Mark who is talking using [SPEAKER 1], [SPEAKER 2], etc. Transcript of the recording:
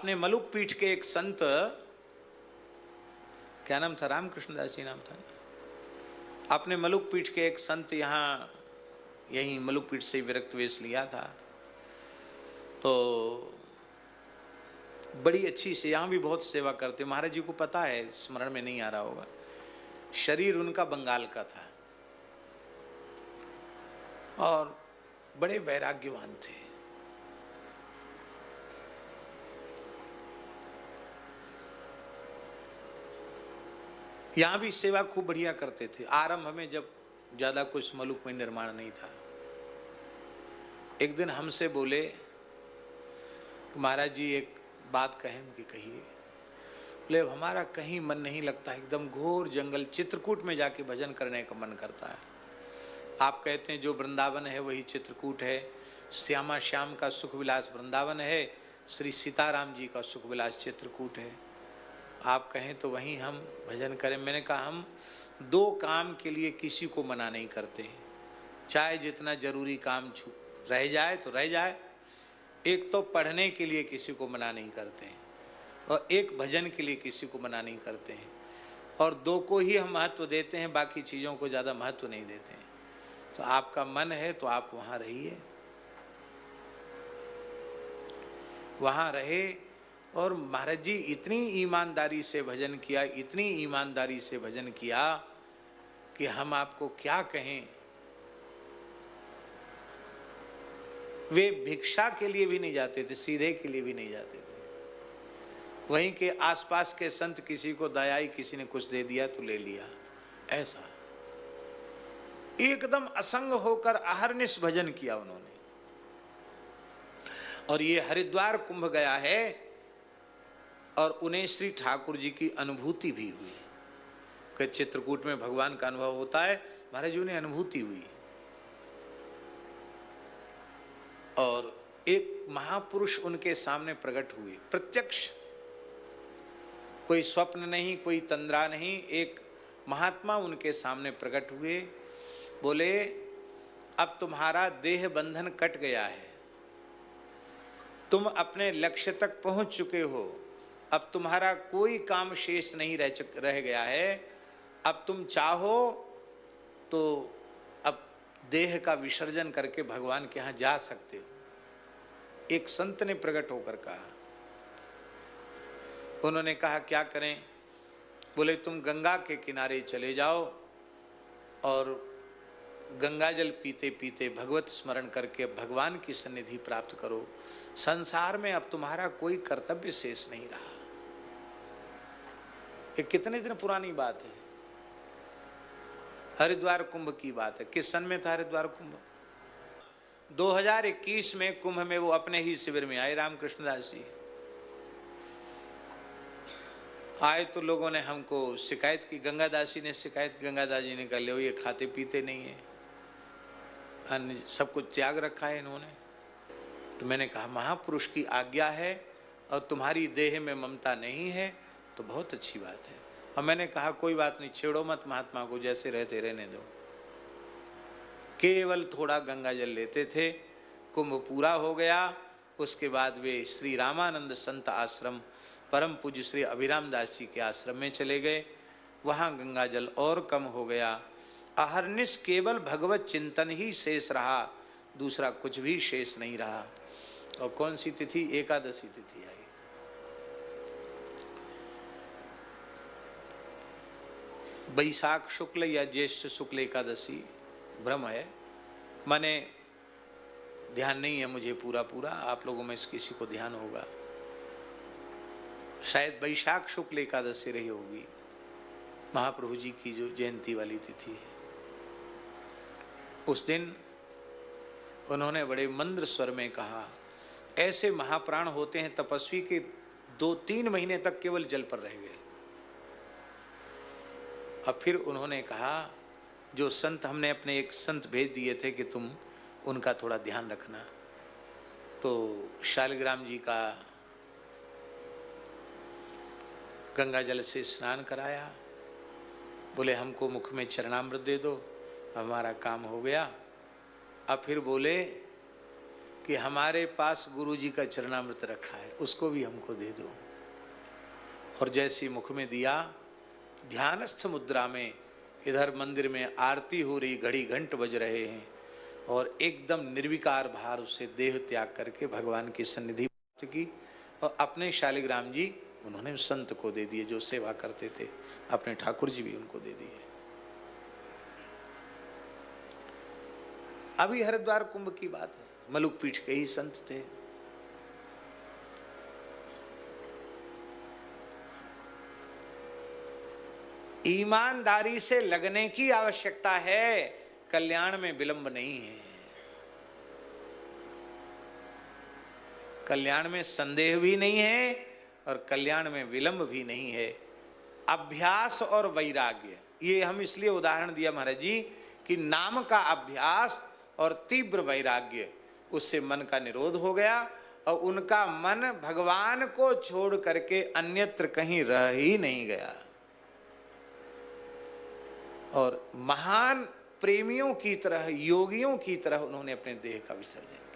[SPEAKER 1] अपने मलुक पीठ के एक संत, क्या नाम था, रामकृष्ण दास जी नाम था, अपने मलुक पीठ के एक संत यहाँ यहीं मलुक पीठ से विरक्त वेश लिया था। तो बड़ी अच्छी से यहाँ भी बहुत सेवा करते। महाराज जी को पता है, स्मरण में नहीं आ रहा होगा, शरीर उनका बंगाल का था और बड़े वैराग्यवान थे। यहाँ भी सेवा खूब बढ़िया करते थे। आरंभ में जब ज़्यादा कुछ मलुक में निर्माण नहीं था, एक दिन हमसे बोले, महाराज जी एक बात कहें कि कहिए। बोले हमारा कहीं मन नहीं लगता, एकदम घोर जंगल चित्रकूट में जाके भजन करने का मन करता है। आप कहते हैं जो वृंदावन है वही चित्रकूट है, श्यामा श्याम का सुख विलास वृंदावन है, श्री सीताराम जी का सुख विलास चित्रकूट है। आप कहें तो वहीं हम भजन करें। मैंने कहा हम दो काम के लिए किसी को मना नहीं करते हैं, चाहे जितना जरूरी काम रह जाए तो रह जाए। एक तो पढ़ने के लिए किसी को मना नहीं करते हैं और एक भजन के लिए किसी को मना नहीं करते हैं, और दो को ही हम महत्व देते हैं, बाकी चीज़ों को ज़्यादा महत्व नहीं देते हैं। तो आपका मन है तो आप वहाँ रहिए, वहाँ रहे। और महाराज जी इतनी ईमानदारी से भजन किया, इतनी ईमानदारी से भजन किया कि हम आपको क्या कहें। वे भिक्षा के लिए भी नहीं जाते थे, सीधे के लिए भी नहीं जाते थे। वहीं के आसपास के संत किसी को दया आई, किसी ने कुछ दे दिया तो ले लिया, ऐसा एकदम असंग होकर अहर्निश भजन किया उन्होंने। और ये हरिद्वार कुंभ गया है और उन्हें श्री ठाकुर जी की अनुभूति भी हुई कि चित्रकूट में भगवान का अनुभव होता है। महाराज जी उन्हें अनुभूति हुई और एक महापुरुष उनके सामने प्रकट हुए, प्रत्यक्ष, कोई स्वप्न नहीं, कोई तंद्रा नहीं, एक महात्मा उनके सामने प्रकट हुए। बोले अब तुम्हारा देह बंधन कट गया है, तुम अपने लक्ष्य तक पहुंच चुके हो, अब तुम्हारा कोई काम शेष नहीं रह गया है। अब तुम चाहो तो अब देह का विसर्जन करके भगवान के यहाँ जा सकते हो। एक संत ने प्रकट होकर कहा। उन्होंने कहा क्या करें? बोले तुम गंगा के किनारे चले जाओ और गंगा जल पीते पीते भगवत स्मरण करके भगवान की सन्निधि प्राप्त करो। संसार में अब तुम्हारा कोई कर्तव्य शेष नहीं रहा। ये कितने दिन पुरानी बात है, हरिद्वार कुंभ की बात है। किस सन में था हरिद्वार कुंभ? 2021 में कुंभ में वो अपने ही शिविर में आए, रामकृष्ण दास जी आए। तो लोगों ने हमको शिकायत की, गंगादास जी ने शिकायत की। गंगादास जी ने कहा लो ये खाते पीते नहीं है, अन्य सब कुछ त्याग रखा है इन्होंने। तो मैंने कहा महापुरुष की आज्ञा है और तुम्हारी देह में ममता नहीं है तो बहुत अच्छी बात है। और मैंने कहा कोई बात नहीं, छेड़ो मत महात्मा को, जैसे रहते रहने दो। केवल थोड़ा गंगा जल लेते थे। कुंभ पूरा हो गया, उसके बाद वे श्री रामानंद संत आश्रम परम पूज्य श्री अभिराम दास जी के आश्रम में चले गए। वहाँ गंगा जल और कम हो गया। अहर्निश केवल भगवत चिंतन ही शेष रहा, दूसरा कुछ भी शेष नहीं रहा। और कौन सी तिथि? एकादशी तिथि आई। बैसाख शुक्ल या ज्येष्ठ शुक्ल एकादशी, भ्रम है, माने ध्यान नहीं है मुझे पूरा। आप लोगों में से किसी को ध्यान होगा, शायद बैशाख शुक्ल एकादशी रही होगी, महाप्रभु जी की जो जयंती वाली तिथि है। उस दिन उन्होंने बड़े मंद्र स्वर में कहा, ऐसे महाप्राण होते हैं तपस्वी के 2-3 महीने तक केवल जल पर रह गए। और फिर उन्होंने कहा जो संत, हमने अपने एक संत भेज दिए थे कि तुम उनका थोड़ा ध्यान रखना। तो शालिग्राम जी का गंगा जल से स्नान कराया। बोले हमको मुख में चरणामृत दे दो, हमारा काम हो गया। अब फिर बोले कि हमारे पास गुरु जी का चरणामृत रखा है, उसको भी हमको दे दो। और जैसी मुख में दिया, ध्यानस्थ मुद्रा में इधर मंदिर में आरती हो रही, घड़ी घंट बज रहे हैं, और एकदम निर्विकार भार उससे देह त्याग करके भगवान की सन्निधि प्राप्त की। और अपने शालिग्राम जी उन्होंने उस संत को दे दिए जो सेवा करते थे, अपने ठाकुर जी भी उनको दे दिए। अभी हरिद्वार कुंभ की बात है, मलुक पीठ के ही संत थे। ईमानदारी से लगने की आवश्यकता है, कल्याण में विलंब नहीं है। कल्याण में संदेह भी नहीं है और कल्याण में विलंब भी नहीं है। अभ्यास और वैराग्य, ये हम इसलिए उदाहरण दिया महाराज जी कि नाम का अभ्यास और तीव्र वैराग्य, उससे मन का निरोध हो गया और उनका मन भगवान को छोड़ करके अन्यत्र कहीं रह ही नहीं गया। और महान प्रेमियों की तरह, योगियों की तरह उन्होंने अपने देह का विसर्जन किया।